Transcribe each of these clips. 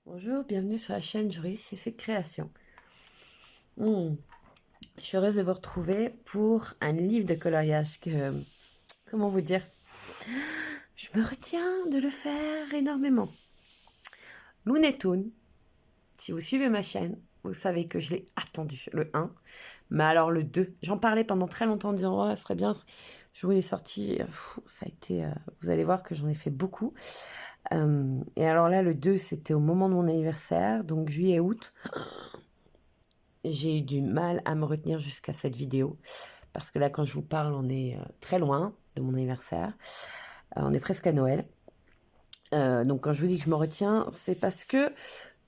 Bonjour, bienvenue sur la chaîne Joris et ses créations. Je suis heureuse de vous retrouver pour un livre de coloriage que, comment vous dire, je me retiens de le faire énormément. Looney Tunes, si vous suivez ma chaîne, vous savez que je l'ai attendu, le 1, mais alors le 2, j'en parlais pendant très longtemps en disant, oh, ça serait bien, le jour où il est sorti, ça a été, vous allez voir que j'en ai fait beaucoup. Et alors là, le 2, c'était au moment de mon anniversaire, donc juillet-août. J'ai eu du mal à me retenir jusqu'à cette vidéo. Parce que là, quand je vous parle, on est très loin de mon anniversaire. On est presque à Noël. Donc quand je vous dis que je me retiens, c'est parce que,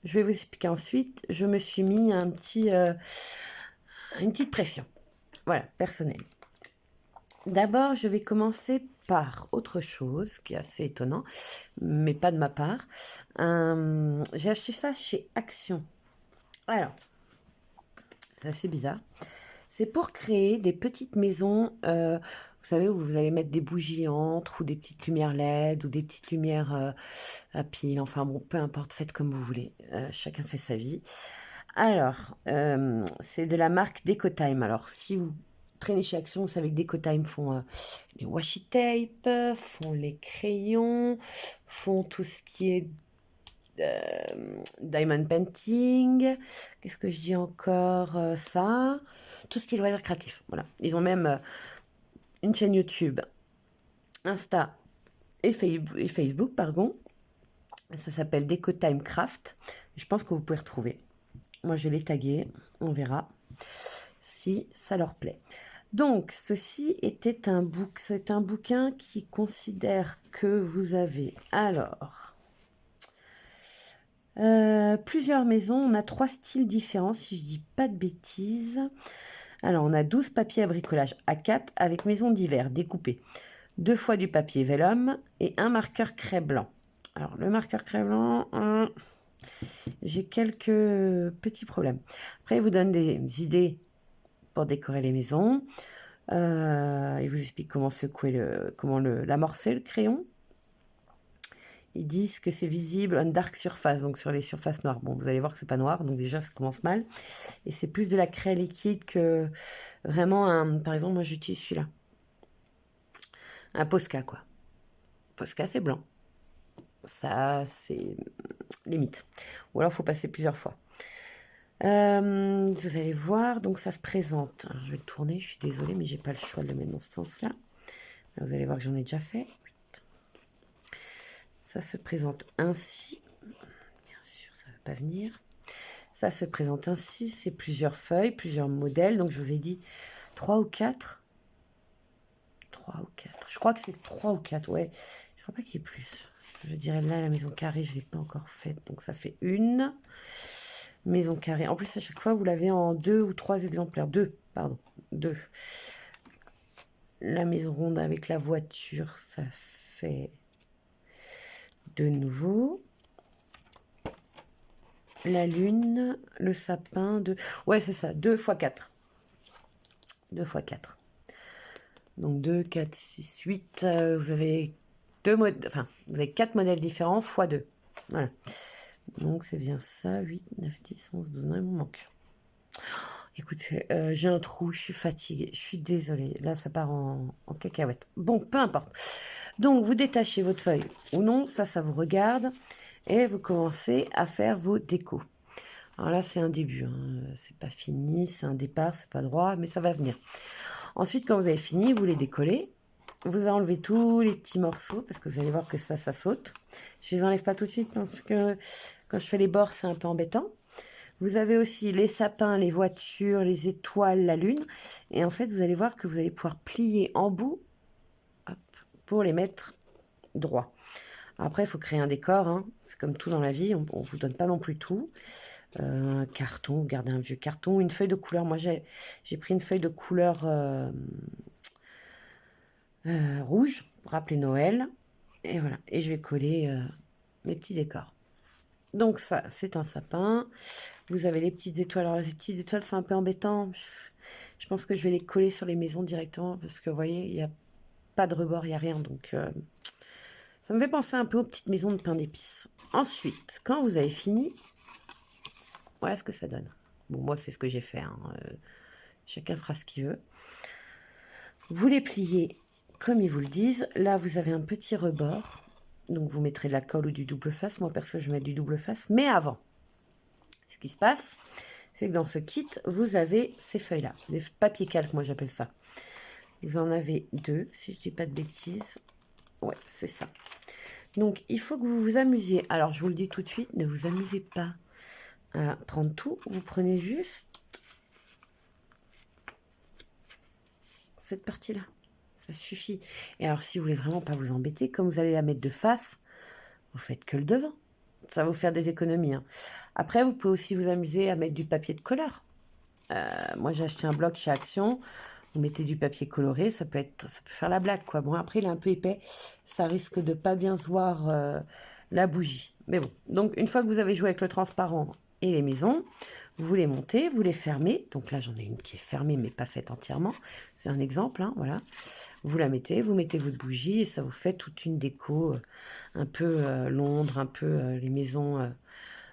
je vais vous expliquer ensuite, je me suis mis une petite pression. Voilà, personnelle. D'abord, je vais commencer par autre chose qui est assez étonnant, mais pas de ma part. J'ai acheté ça chez Action. Alors, c'est assez bizarre. C'est pour créer des petites maisons, vous savez, où vous allez mettre des bougies entre, ou des petites lumières LED, ou des petites lumières à piles, enfin bon, peu importe, faites comme vous voulez, chacun fait sa vie. Alors, c'est de la marque Decotime. Alors, si vous traînez chez Action, vous savez que Decotime font les washi tape, font les crayons, font tout ce qui est diamond painting, qu'est-ce que je dis encore, ça, tout ce qui est loisirs créatifs, voilà. Ils ont même une chaîne YouTube, Insta et Facebook, pardon. Ça s'appelle Decotime Craft. Je pense que vous pouvez retrouver. Moi, je vais les taguer, on verra si ça leur plaît. Donc, ceci était c'est un bouquin qui considère que vous avez, alors, plusieurs maisons, on a 3 styles différents, si je dis pas de bêtises. Alors, on a 12 papiers à bricolage A4 avec maison d'hiver découpés. 2 fois du papier vellum et un marqueur craie blanc. Alors, le marqueur craie blanc, j'ai quelques petits problèmes. Après, il vous donne des idées pour décorer les maisons. Il vous explique comment secouer l'amorcer, le crayon. Ils disent que c'est visible en dark surface, donc sur les surfaces noires. Bon, vous allez voir que c'est pas noir, donc déjà ça commence mal. Et c'est plus de la craie liquide que vraiment par exemple, moi j'utilise celui-là. Un Posca, quoi. Posca, c'est blanc. Ça, c'est limite. Ou alors, il faut passer plusieurs fois. Vous allez voir, donc ça se présente. Alors, je vais le tourner, je suis désolée, mais j'ai pas le choix de le mettre dans ce sens-là. Vous allez voir que j'en ai déjà fait. Ça se présente ainsi. Bien sûr, ça ne va pas venir. Ça se présente ainsi. C'est plusieurs feuilles, plusieurs modèles. Donc, je vous ai dit 3 ou 4. 3 ou 4. Je crois que c'est 3 ou 4, ouais. Je crois pas qu'il y ait plus. Je dirais là, la maison carrée, je ne l'ai pas encore faite. Donc, ça fait une maison carrée. En plus, à chaque fois, vous l'avez en 2 ou 3 exemplaires. 2, pardon. 2. La maison ronde avec la voiture, ça fait de nouveau. La lune, le sapin, ouais, c'est ça, 2 x 4. 2 x 4. Donc 2, 4, 6, 8. Vous avez vous avez 4 modèles différents x 2. Voilà. Donc c'est bien ça, 8, 9, 10, 11, 12. Non, il me manque. Écoutez, j'ai un trou, je suis fatiguée, je suis désolée. Là, ça part en cacahuète. Bon, peu importe. Donc, vous détachez votre feuille ou non, ça vous regarde. Et vous commencez à faire vos décos. Alors là, c'est un début, hein. C'est pas fini, c'est un départ, c'est pas droit, mais ça va venir. Ensuite, quand vous avez fini, vous les décollez. Vous enlevez tous les petits morceaux, parce que vous allez voir que ça saute. Je les enlève pas tout de suite, parce que quand je fais les bords, c'est un peu embêtant. Vous avez aussi les sapins, les voitures, les étoiles, la lune. Et en fait, vous allez voir que vous allez pouvoir plier en bout, hop, pour les mettre droits. Après, il faut créer un décor, hein. C'est comme tout dans la vie, on ne vous donne pas non plus tout. Un carton, vous gardez un vieux carton, une feuille de couleur. Moi, j'ai pris une feuille de couleur rouge, pour rappeler Noël. Et voilà, et je vais coller mes petits décors. Donc ça, c'est un sapin. Vous avez les petites étoiles. Alors les petites étoiles, c'est un peu embêtant. Je pense que je vais les coller sur les maisons directement, parce que vous voyez, il n'y a pas de rebord, il n'y a rien. Donc Ça me fait penser un peu aux petites maisons de pain d'épices. Ensuite, quand vous avez fini, voilà ce que ça donne. Bon, moi, c'est ce que j'ai fait. Hein. Chacun fera ce qu'il veut. Vous les pliez comme ils vous le disent. Là, vous avez un petit rebord. Donc, vous mettrez de la colle ou du double face. Moi, perso, je mets du double face. Mais avant, ce qui se passe, c'est que dans ce kit, vous avez ces feuilles-là. Des papiers calques, moi, j'appelle ça. Vous en avez 2, si je ne dis pas de bêtises. Ouais, c'est ça. Donc, il faut que vous vous amusiez. Alors, je vous le dis tout de suite, ne vous amusez pas à prendre tout. Vous prenez juste cette partie-là. Ça suffit. Et alors, si vous voulez vraiment pas vous embêter, comme vous allez la mettre de face, vous faites que le devant. Ça va vous faire des économies. Hein. Après, vous pouvez aussi vous amuser à mettre du papier de couleur. Moi, j'ai acheté un bloc chez Action. Vous mettez du papier coloré, ça peut faire la blague, quoi. Bon, après, il est un peu épais. Ça risque de pas bien se voir la bougie. Mais bon. Donc, une fois que vous avez joué avec le transparent et les maisons, vous les montez, vous les fermez. Donc là, j'en ai une qui est fermée, mais pas faite entièrement. C'est un exemple, hein, voilà. Vous la mettez, vous mettez votre bougie et ça vous fait toute une déco un peu Londres, un peu les maisons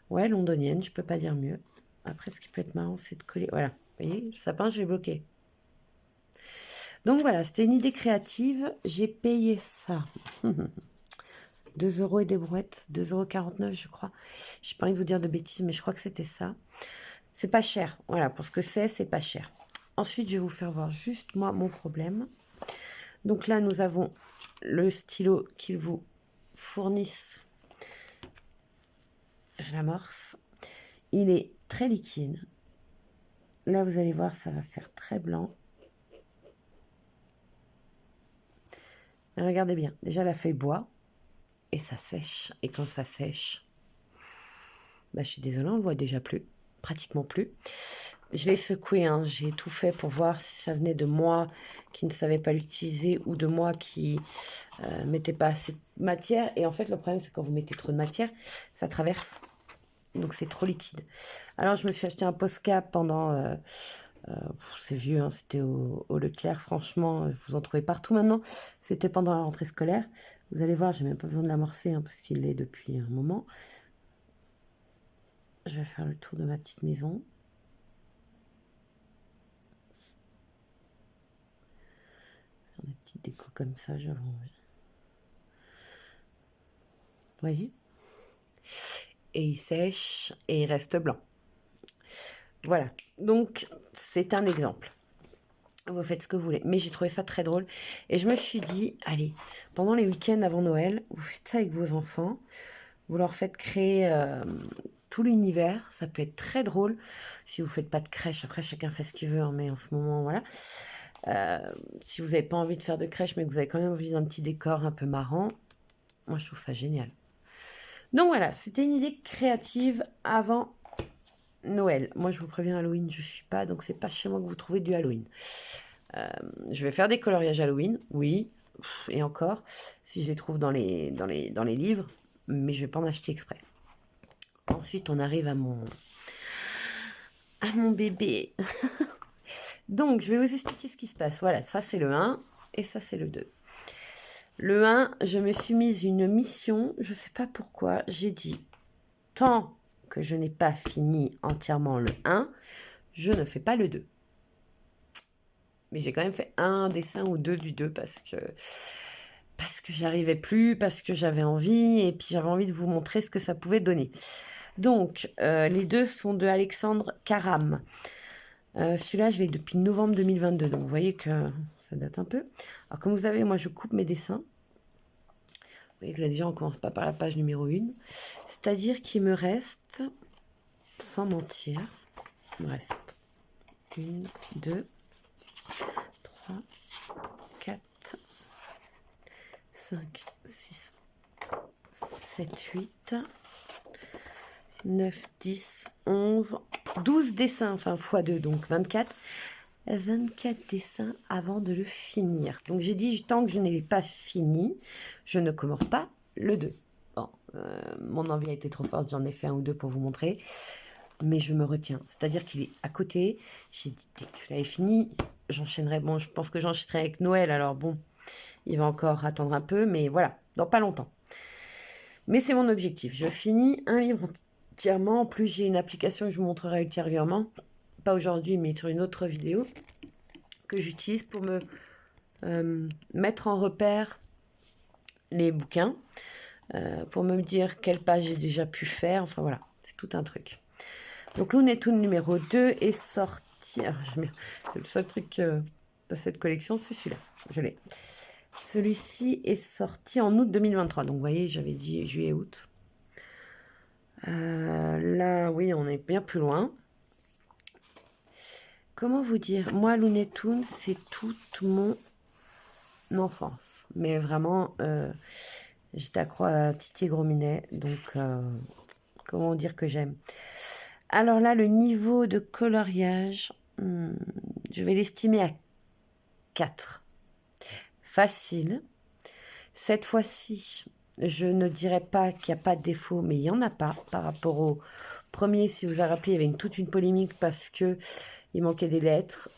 ouais, londoniennes, je peux pas dire mieux. Après, ce qui peut être marrant, c'est de coller. Voilà, vous voyez, le sapin, je l'ai bloqué. Donc voilà, c'était une idée créative. J'ai payé ça. 2 € et des brouettes, 2,49 €, je crois. J'ai pas envie de vous dire de bêtises, mais je crois que c'était ça. C'est pas cher. Voilà, pour ce que c'est pas cher. Ensuite, je vais vous faire voir juste, moi, mon problème. Donc là, nous avons le stylo qu'ils vous fournissent. Je l'amorce. Il est très liquide. Là, vous allez voir, ça va faire très blanc. Mais regardez bien. Déjà, la feuille boit. Et ça sèche. Et quand ça sèche, bah, je suis désolée, on ne le voit déjà plus. Pratiquement plus. Je l'ai secoué, hein, j'ai tout fait pour voir si ça venait de moi qui ne savais pas l'utiliser ou de moi qui mettais pas assez de matière. Et en fait, le problème, c'est quand vous mettez trop de matière, ça traverse. Donc, c'est trop liquide. Alors, je me suis acheté un Posca pendant... c'est vieux, hein, c'était au Leclerc, franchement, vous en trouvez partout maintenant. C'était pendant la rentrée scolaire. Vous allez voir, j'ai même pas besoin de l'amorcer, hein, parce qu'il l'est depuis un moment. Je vais faire le tour de ma petite maison. Faire des petites décos comme ça, j'avais envie. Vous voyez? Et il sèche et il reste blanc. Voilà, donc c'est un exemple. Vous faites ce que vous voulez. Mais j'ai trouvé ça très drôle. Et je me suis dit, allez, pendant les week-ends avant Noël, vous faites ça avec vos enfants. Vous leur faites créer tout l'univers. Ça peut être très drôle. Si vous ne faites pas de crèche, après chacun fait ce qu'il veut. Hein, mais en ce moment, voilà. Si vous n'avez pas envie de faire de crèche, mais que vous avez quand même envie d'un petit décor un peu marrant, moi je trouve ça génial. Donc voilà, c'était une idée créative avant Noël. Moi, je vous préviens, Halloween, je ne suis pas, donc c'est pas chez moi que vous trouvez du Halloween. Je vais faire des coloriages Halloween, oui, et encore, si je les trouve dans les livres, mais je vais pas en acheter exprès. Ensuite, on arrive à mon bébé. Donc, je vais vous expliquer ce qui se passe. Voilà, ça c'est le 1 et ça c'est le 2. Le 1, je me suis mise une mission, je sais pas pourquoi, j'ai dit, tant que je n'ai pas fini entièrement le 1, je ne fais pas le 2. Mais j'ai quand même fait un dessin ou deux du 2 parce que j'arrivais plus, parce que j'avais envie, et puis j'avais envie de vous montrer ce que ça pouvait donner. Donc, les deux sont de Alexandre Caram. Celui-là, je l'ai depuis novembre 2022, donc vous voyez que ça date un peu. Alors, comme vous savez, moi, je coupe mes dessins. Vous voyez que là, déjà, on commence pas par la page numéro 1. C'est-à-dire qu'il me reste, sans mentir, il me reste 1, 2, 3, 4, 5, 6, 7, 8, 9, 10, 11, 12 dessins, enfin x2, donc 24. 24 dessins avant de le finir. Donc j'ai dit, tant que je ne l'ai pas fini, je ne commence pas le 2. Bon, mon envie a été trop forte, j'en ai fait un ou deux pour vous montrer, mais je me retiens. C'est-à-dire qu'il est à côté. J'ai dit, dès que je l'avais fini, j'enchaînerai. Bon, je pense que j'enchaînerai avec Noël, alors bon, il va encore attendre un peu, mais voilà, dans pas longtemps. Mais c'est mon objectif. Je finis un livre entièrement. En plus, j'ai une application que je vous montrerai ultérieurement. Pas aujourd'hui, mais sur une autre vidéo. Que j'utilise pour me mettre en repère les bouquins. Pour me dire quelle page j'ai déjà pu faire. Enfin voilà, c'est tout un truc. Donc Looney Tunes numéro 2 est sorti. Alors, le seul truc de cette collection, c'est celui-là. Je l'ai. Celui-ci est sorti en août 2023. Donc vous voyez, j'avais dit juillet-août. Là, oui, on est bien plus loin. Comment vous dire? Moi, Looney Tunes, c'est toute mon enfance. Mais vraiment, j'étais accro à Titi et Gros Minet. Donc, comment dire que j'aime? Alors là, le niveau de coloriage, je vais l'estimer à 4. Facile. Cette fois-ci, je ne dirais pas qu'il n'y a pas de défaut, mais il n'y en a pas par rapport au premier. Si vous vous rappelez, il y avait toute une polémique parce que il manquait des lettres,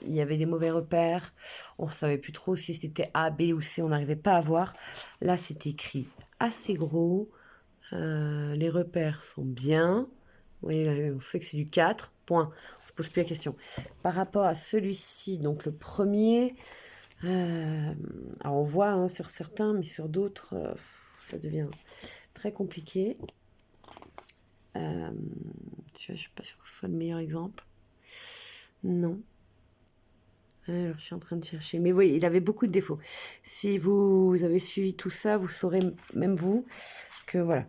il y avait des mauvais repères, on ne savait plus trop si c'était A, B ou C, on n'arrivait pas à voir. Là, c'est écrit assez gros, les repères sont bien. Vous voyez, là, on sait que c'est du 4, point. On ne se pose plus la question. Par rapport à celui-ci, donc le premier, alors on voit hein, sur certains, mais sur d'autres, ça devient très compliqué. Tu vois, je ne suis pas sûre que ce soit le meilleur exemple. Non. Alors, je suis en train de chercher. Mais oui, il avait beaucoup de défauts. Si vous avez suivi tout ça, vous saurez, même vous, que voilà.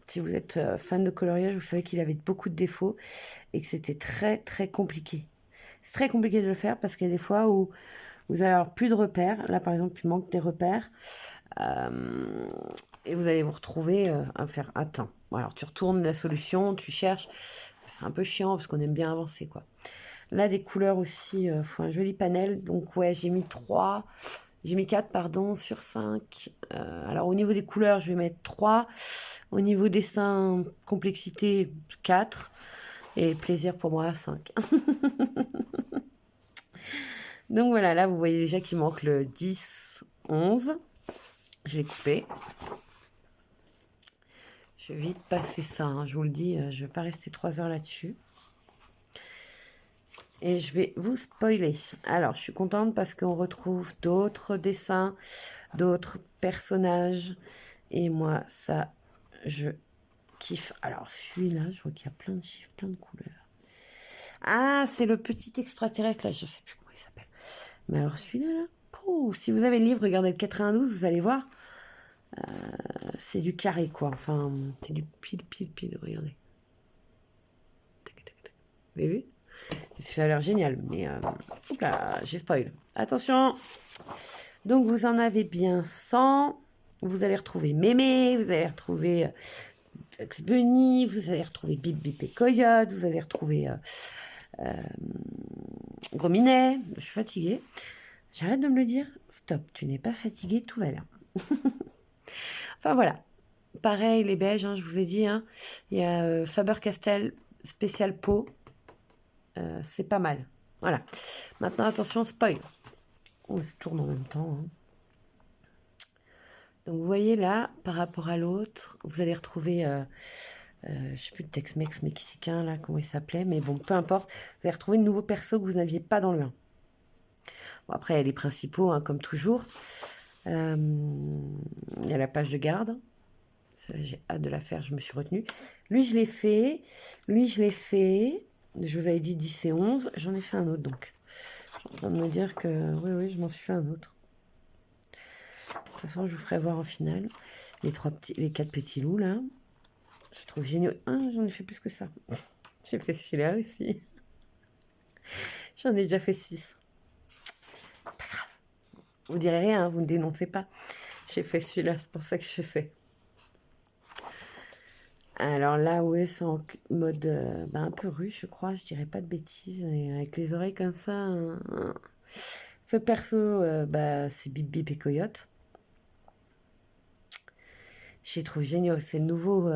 Si vous êtes fan de coloriage, vous savez qu'il avait beaucoup de défauts et que c'était très, très compliqué. C'est très compliqué de le faire parce qu'il y a des fois où vous allez avoir plus de repères. Là, par exemple, il manque des repères. Et vous allez vous retrouver à faire « Attends ». Alors, tu retournes la solution, tu cherches. C'est un peu chiant parce qu'on aime bien avancer, quoi. Là, des couleurs aussi, faut un joli panel. Donc, ouais, j'ai mis 4, pardon, sur 5. Alors, au niveau des couleurs, je vais mettre 3. Au niveau dessin, complexité, 4. Et plaisir pour moi, 5. Donc, voilà, là, vous voyez déjà qu'il manque le 10, 11. Je l'ai coupé. Je vais vite passer ça, hein, je vous le dis, je ne vais pas rester 3 heures là-dessus. Et je vais vous spoiler. Alors, je suis contente parce qu'on retrouve d'autres dessins, d'autres personnages. Et moi, ça, je kiffe. Alors, celui-là, je vois qu'il y a plein de chiffres, plein de couleurs. Ah, c'est le petit extraterrestre, là. Je ne sais plus comment il s'appelle. Mais alors, celui-là, là, si vous avez le livre, regardez le 92, vous allez voir. C'est du carré, quoi. Enfin, c'est du pile. Regardez. Vous avez vu? Ça a l'air génial, mais hop là, j'ai spoil. Attention. Donc vous en avez bien 100. Vous allez retrouver Mémé, vous allez retrouver Bugs Bunny, vous allez retrouver Bip Bip et Coyote, vous allez retrouver Gros Minet. Je suis fatiguée. J'arrête de me le dire. Stop, tu n'es pas fatiguée, tout va bien. Enfin voilà. Pareil, les beiges, hein, je vous ai dit. Hein, il y a Faber-Castell spécial peau. C'est pas mal. Voilà. Maintenant, attention, spoil. Oh, je tourne en même temps. Hein. Donc, vous voyez là, par rapport à l'autre, vous allez retrouver, je sais plus le Tex-Mex mexicain, là, comment il s'appelait, mais bon, peu importe. Vous allez retrouver de nouveaux persos que vous n'aviez pas dans le 1. Bon, après, il y a les principaux, hein, comme toujours. Il y a la page de garde. Celle-là, j'ai hâte de la faire, je me suis retenue. Lui, je l'ai fait. Je vous avais dit 10 et 11. J'en ai fait un autre, donc. Je suis en train de me dire que, oui, je m'en suis fait un autre. De toute façon, je vous ferai voir en finale. Les 4 petits loups, là. Je trouve génial. Ah, j'en ai fait plus que ça. J'ai fait celui-là aussi. J'en ai déjà fait 6. C'est pas grave. Vous direz rien, hein, vous ne dénoncez pas. J'ai fait celui-là, c'est pour ça que je sais. Alors là, ouais, c'est en mode un peu russe, je crois. Je dirais pas de bêtises. Et avec les oreilles comme ça. Ce perso, c'est Bip Bip et Coyote. Je les trouve géniaux. C'est nouveau.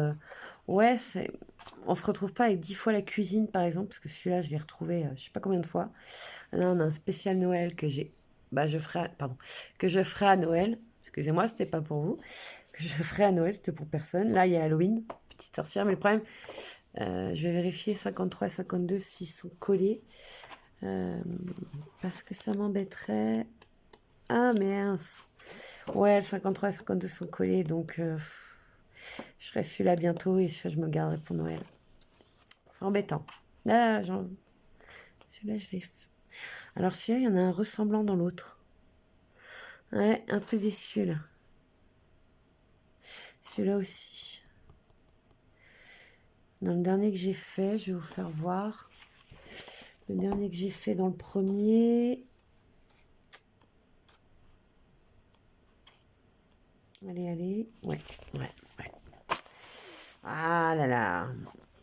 Ouais, on se retrouve pas avec 10 fois la cuisine, par exemple, parce que celui-là, je l'ai retrouvé je sais pas combien de fois. Là, on a un spécial Noël que je ferai à Noël. Excusez-moi, c'était pas pour vous. que je ferai à Noël, c'était pour personne. Là, il y a Halloween, petite sorcière, mais le problème, je vais vérifier 53 et 52 s'ils sont collés. Parce que ça m'embêterait. Ah mince. Ouais, le 53 et 52 sont collés, donc je ferai celui-là bientôt et celui-là, je me le garderai pour Noël. C'est embêtant. Ah, celui-là, je l'ai fait. Alors celui-là, il y en a un ressemblant dans l'autre. Ouais, un peu déçu là. Celui-là aussi. Dans le dernier que j'ai fait, je vais vous faire voir. Le dernier que j'ai fait dans le premier. Allez. Ouais. Ah là là.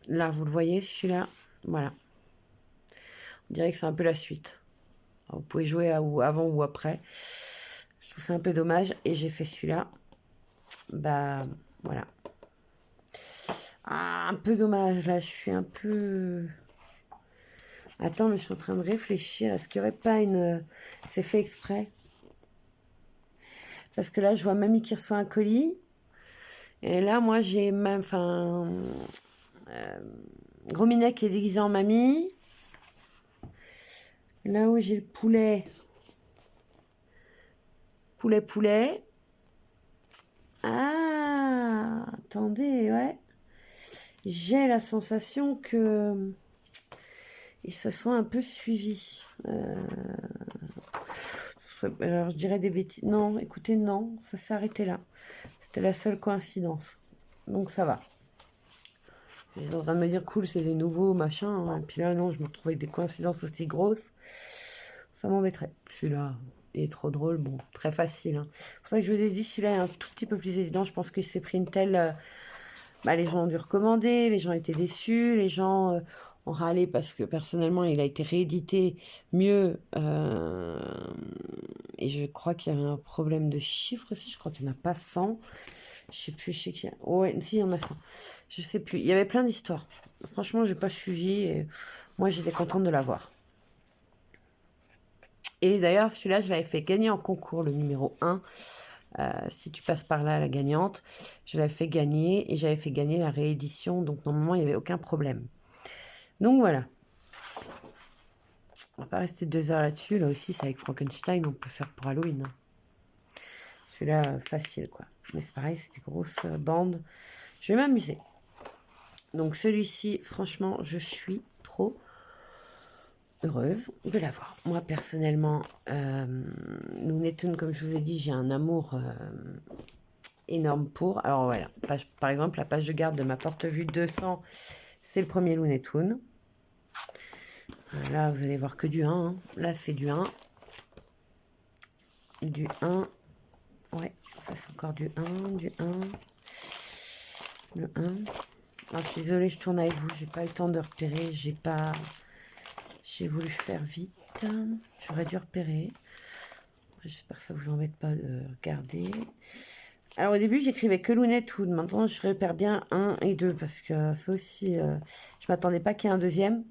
Là, vous le voyez, celui-là. Voilà. On dirait que c'est un peu la suite. Alors, vous pouvez jouer avant ou après. Je trouve ça un peu dommage. Et j'ai fait celui-là. Bah, voilà. Ah, un peu dommage. Là, je suis un peu... Attends, mais je suis en train de réfléchir. Est-ce qu'il n'y aurait pas une... C'est fait exprès. Parce que là, je vois mamie qui reçoit un colis. Et là, moi, j'ai même... Enfin... Gros Minet qui est déguisé en mamie. Là où j'ai le poulet. Poulet. Ah, attendez, ouais. J'ai la sensation que ils se sont un peu suivis. Alors, je dirais des bêtises. Non, écoutez, non, ça s'est arrêté là. C'était la seule coïncidence. Donc ça va. Ils sont en train de me dire cool, c'est des nouveaux machins. Hein. Et puis là, non, je me retrouve avec des coïncidences aussi grosses. Ça m'embêterait. Celui-là, il est trop drôle. Bon, très facile. Hein. C'est pour ça que je vous ai dit, celui-là est un tout petit peu plus évident. Je pense qu'il s'est pris une telle... les gens ont dû recommander, les gens étaient déçus, les gens ont râlé parce que personnellement, il a été réédité mieux. Et je crois qu'il y avait un problème de chiffre aussi. Je crois qu'il n'y en a pas 100. Je sais plus, je sais qu'il y a... Ouais, si, il y en a 100. Je sais plus. Il y avait plein d'histoires. Franchement, j'ai pas suivi. Et moi, j'étais contente de l'avoir. Et d'ailleurs, celui-là, je l'avais fait gagner en concours, le numéro 1. Si tu passes par là, la gagnante, je l'avais fait gagner et j'avais fait gagner la réédition. Donc, normalement, il n'y avait aucun problème. Donc, voilà. On va pas rester 2 heures là-dessus. Là aussi, c'est avec Frankenstein. On peut faire pour Halloween. Hein. Celui-là, facile, quoi. Mais c'est pareil, c'est des grosses bandes. Je vais m'amuser. Donc, celui-ci, franchement, je suis trop heureuse de l'avoir. Moi, personnellement, Looney Tunes, comme je vous ai dit, j'ai un amour énorme pour. Alors, voilà. Par exemple, la page de garde de ma porte-vue 200, c'est le premier Looney Tunes. Là, vous allez voir que du 1. Hein. Là, c'est du 1. Du 1. Ouais, ça, c'est encore du 1. Du 1. Le 1. Alors, je suis désolée, je tourne avec vous. J'ai pas eu le temps de repérer. J'ai voulu faire vite. J'aurais dû repérer. J'espère que ça vous embête pas de regarder. Alors au début j'écrivais que Looney Tunes. Maintenant je repère bien 1 et 2 parce que ça aussi je m'attendais pas qu'il y ait un deuxième.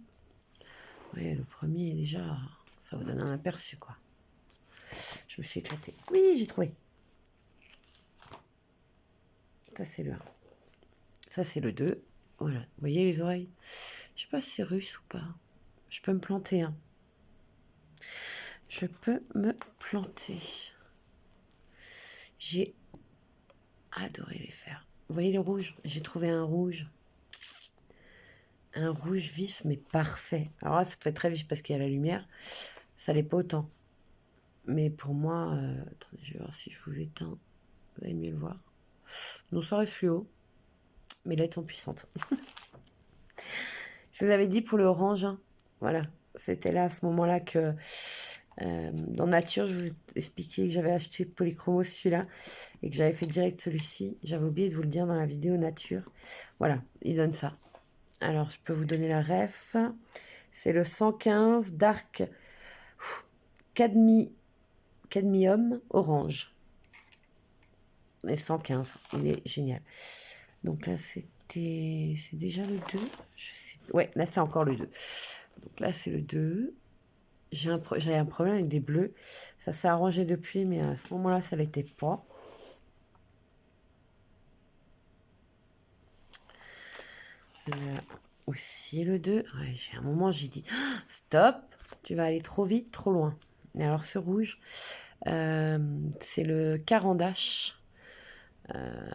Oui, le premier déjà, ça vous donne un aperçu quoi. Je me suis éclatée. Oui, j'ai trouvé. Ça c'est le 1. Ça c'est le 2. Voilà, vous voyez les oreilles. Je sais pas si c'est russe ou pas. Je peux me planter. Hein. Je peux me planter. J'ai adoré les faire. Vous voyez les rouges? J'ai trouvé un rouge. Un rouge vif, mais parfait. Alors là, ça te fait très vif parce qu'il y a la lumière. Ça l'est pas autant. Mais pour moi... attendez, je vais voir si je vous éteins. Vous allez mieux le voir. Non, ça reste fluo. Mais là, elles sont puissantes. Je vous avais dit pour le orange. Hein. Voilà. C'était là, à ce moment-là, que... dans Nature, je vous ai expliqué que j'avais acheté Polychromos celui-là et que j'avais fait direct celui-ci. J'avais oublié de vous le dire dans la vidéo Nature. Voilà, il donne ça. Alors, je peux vous donner la ref. C'est le 115 Dark Cadmium Orange. Et le 115, il est génial. Donc là, c'est déjà le 2. Ouais, là, c'est encore le 2. Donc là, c'est le 2. J'avais un problème avec des bleus. Ça s'est arrangé depuis, mais à ce moment-là, ça l'était pas. Là aussi le 2. Ouais, j'ai un moment, j'ai dit stop, tu vas aller trop vite, trop loin. Et alors ce rouge, c'est le Carandache.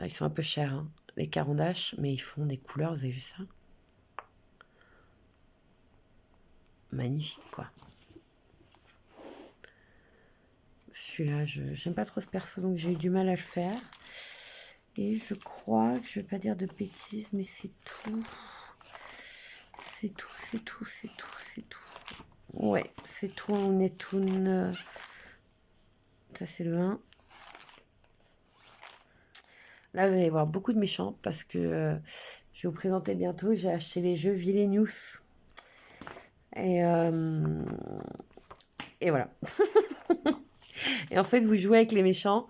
Ils sont un peu chers, hein, les Carandache, mais ils font des couleurs, vous avez vu ça? Magnifique, quoi. Celui-là, j'aime pas trop ce perso, donc j'ai eu du mal à le faire. Et je crois que je vais pas dire de bêtises, mais c'est tout. C'est tout, c'est tout, c'est tout, c'est tout. Ouais, c'est tout en Nettoon. Ça, c'est le 1. Là, vous allez voir beaucoup de méchants parce que je vais vous présenter bientôt. J'ai acheté les jeux Villainous. Et voilà. Et en fait, vous jouez avec les méchants.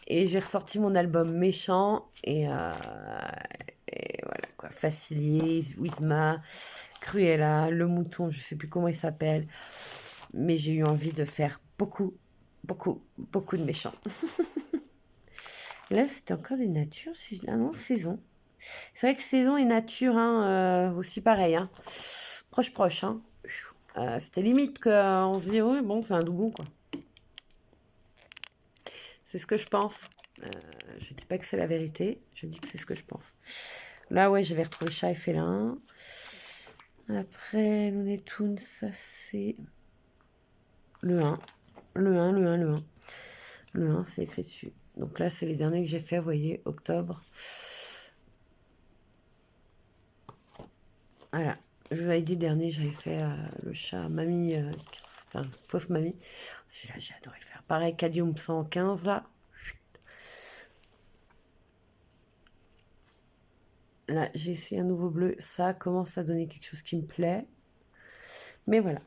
Et j'ai ressorti mon album méchant. Et voilà quoi. Facilier, Wizma, Cruella, le mouton, je sais plus comment il s'appelle. Mais j'ai eu envie de faire beaucoup, beaucoup, beaucoup de méchants. Là, c'était encore des natures. Ah non, saison. C'est vrai que saison et nature, hein, aussi pareil. Hein. Proche. Hein. C'était limite qu'on se dit, oui, bon, c'est un doublon, quoi. C'est ce que je pense. Je dis pas que c'est la vérité, je dis que c'est ce que je pense. Là, ouais, j'avais retrouvé Chat et Félin. Après, Looney Tunes, ça c'est le 1. Le 1, c'est écrit dessus. Donc là, c'est les derniers que j'ai fait, vous voyez, octobre. Voilà. Je vous avais dit, dernier, j'avais fait le chat mamie, enfin, fausse mamie. Celui-là, j'ai adoré le faire. Pareil, Cadium 115, là. Là, j'ai essayé un nouveau bleu. Ça commence à donner quelque chose qui me plaît. Mais voilà.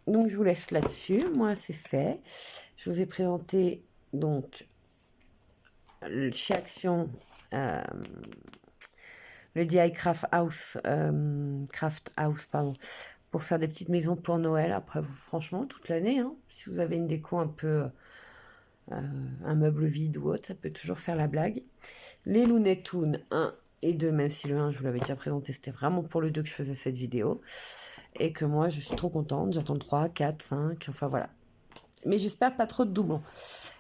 Donc, je vous laisse là-dessus. Moi, c'est fait. Je vous ai présenté, donc, chez Action, le DI Craft House, pardon, pour faire des petites maisons pour Noël. Après, franchement, toute l'année, hein, si vous avez une déco un peu, un meuble vide ou autre, ça peut toujours faire la blague. Les Looney Tunes 1 et 2, même si le 1, je vous l'avais déjà présenté, c'était vraiment pour le 2 que je faisais cette vidéo. Et que moi, je suis trop contente. J'attends le 3, 4, 5, enfin voilà. Mais j'espère pas trop de doublons.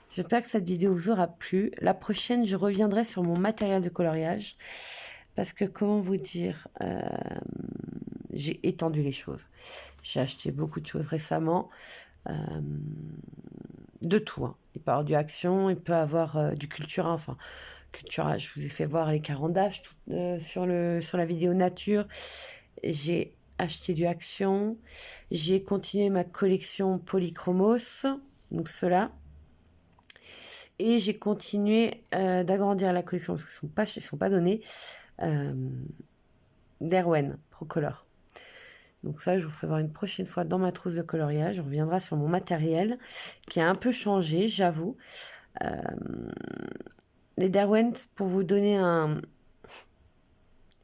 J'espère que cette vidéo vous aura plu. La prochaine, je reviendrai sur mon matériel de coloriage. Parce que, comment vous dire, j'ai étendu les choses. J'ai acheté beaucoup de choses récemment. De tout. Hein. Il peut y avoir du Action, il peut y avoir du Cultura. Enfin, Cultura, je vous ai fait voir les carandages sur la vidéo nature. J'ai acheté du Action. J'ai continué ma collection Polychromos. Donc ceux-là. Et j'ai continué d'agrandir la collection parce qu'ils ne sont pas donnés. D'Erwen Procolor. Donc ça, je vous ferai voir une prochaine fois dans ma trousse de coloriage. On reviendra sur mon matériel qui a un peu changé, j'avoue. Les Derwent, pour vous donner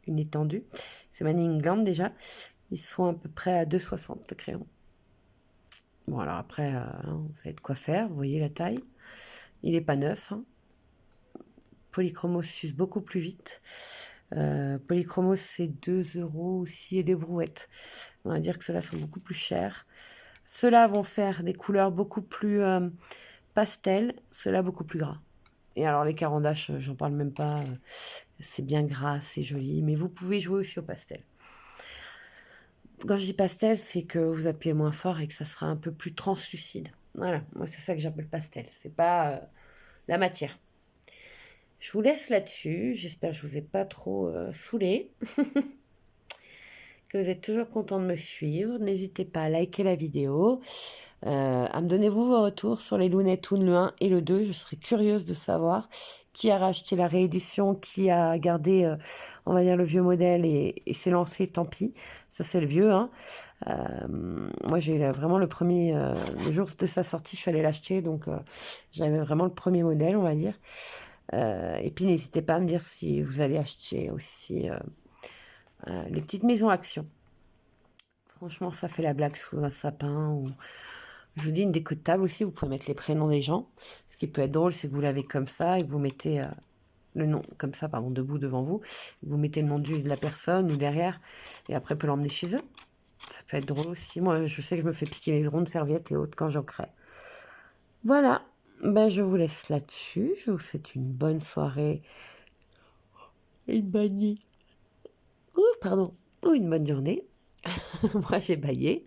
une étendue, c'est Manny England déjà. Ils sont à peu près à 2,60 le crayon. Bon, alors après, vous savez de quoi faire. Vous voyez la taille. Il n'est pas neuf. Hein. Polychromos s'use beaucoup plus vite. Polychromos, c'est 2 € aussi et des brouettes. On va dire que ceux-là sont beaucoup plus chers. Ceux-là vont faire des couleurs beaucoup plus pastel, ceux-là beaucoup plus gras. Et alors les carandaches, j'en parle même pas. C'est bien gras, c'est joli, mais vous pouvez jouer aussi au pastel. Quand je dis pastel, c'est que vous appuyez moins fort et que ça sera un peu plus translucide. Voilà, moi c'est ça que j'appelle pastel. C'est pas la matière. Je vous laisse là-dessus. J'espère que je vous ai pas trop saoulé. Que vous êtes toujours content de me suivre. N'hésitez pas à liker la vidéo, à me donner vos retours sur les Looney Tunes le 1 et le 2. Je serais curieuse de savoir qui a racheté la réédition, qui a gardé, on va dire, le vieux modèle et s'est lancé, tant pis. Ça, c'est le vieux. Hein. Moi, j'ai vraiment le premier, le jour de sa sortie, je suis allée l'acheter, donc j'avais vraiment le premier modèle, on va dire. Et puis, n'hésitez pas à me dire si vous allez acheter aussi les petites maisons Action. Franchement, ça fait la blague sous un sapin. Ou... Je vous dis, une déco de table aussi, vous pouvez mettre les prénoms des gens. Ce qui peut être drôle, c'est que vous l'avez comme ça et que vous mettez le nom, comme ça, pardon, debout devant vous. Vous mettez le nom de la personne ou derrière, et après, peut l'emmener chez eux. Ça peut être drôle aussi. Moi, je sais que je me fais piquer mes rondes serviettes et autres quand j'en crée. Voilà, ben, je vous laisse là-dessus. Je vous souhaite une bonne soirée, une bonne nuit. Pardon, ou une bonne journée. Moi, j'ai baillé.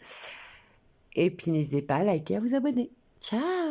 Et puis, n'hésitez pas à liker, à vous abonner. Ciao!